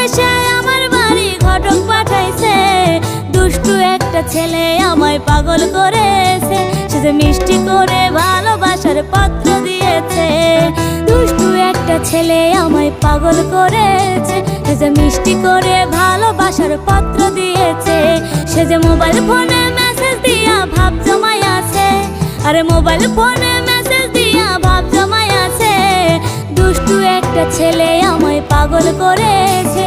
দেশে আমার বাড়ি ঘটক পাঠাইছে। দুষ্টু একটা ছেলে আমায় পাগল করেছে, সে যে মিষ্টি করে ভালোবাসার পত্র দিয়েছে। দুষ্টু একটা ছেলে আমায় পাগল করেছে, সে যে মিষ্টি করে ভালোবাসার পত্র দিয়েছে। সে যে মোবাইল ফোনে মেসেজ দিয়া ভাব জমাই আছে, আরে মোবাইল ফোনে মেসেজ দিয়া ভাব জমাই আছে। দুষ্টু একটা ছেলে আমায় পাগল করেছে।